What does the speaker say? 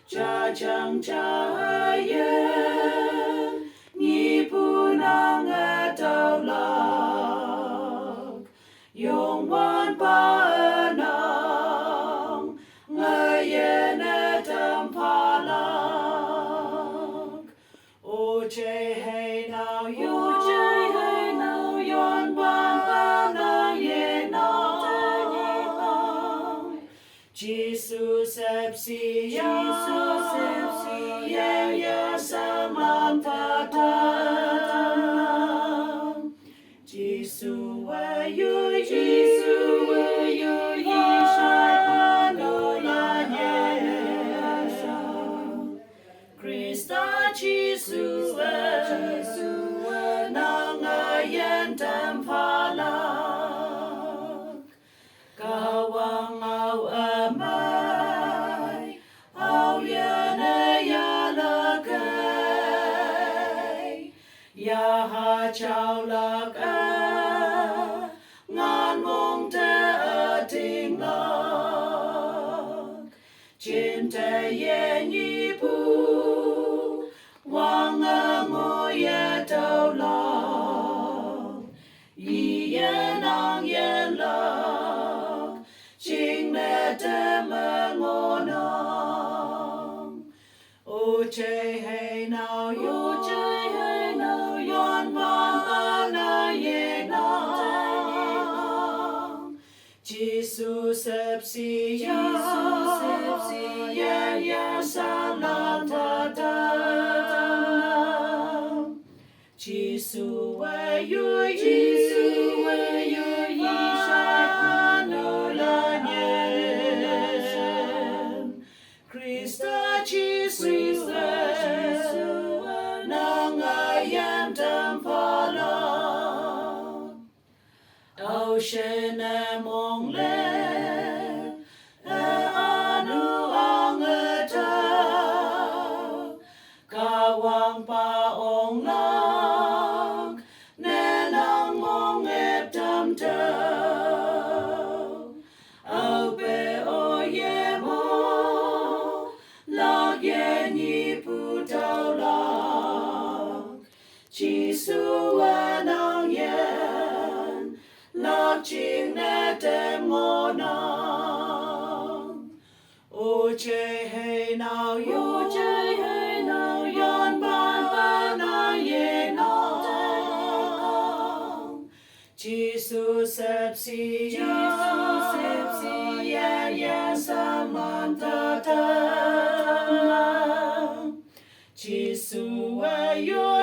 cha chẳng cha ye nhị pu nang e tao lạc yong wan pa nang ngài ye ne tam pha lạc o che hay nào yo yon wan pa nang ye nang Jesus sepsi ya samantha Jesus wa yu shai anula ye Christa Jesus nang ayen tam phala kawang au amai au yene ya la kai ya ha chao la ka ngan mong te ting la chin te ye ni pu wang ngo ye tao la ye nang ye la ching ne te ma ngo nang o che hay nào yo yon ban na ye nang Jesus sepsi ya salam ta Jesus wa yu shai anula Christa Jesus nang ayan tam phala au shen mong le anu ang ta kawang pa ong lang ne nang mong ep tam ta au pe o ye mo lag ye ni pu tao lag chi su nang yen lag ching ne tem ngo nang o che hay nào yo yon ban pa na ye nang chi su sepsi ya samantha Jesus wa yo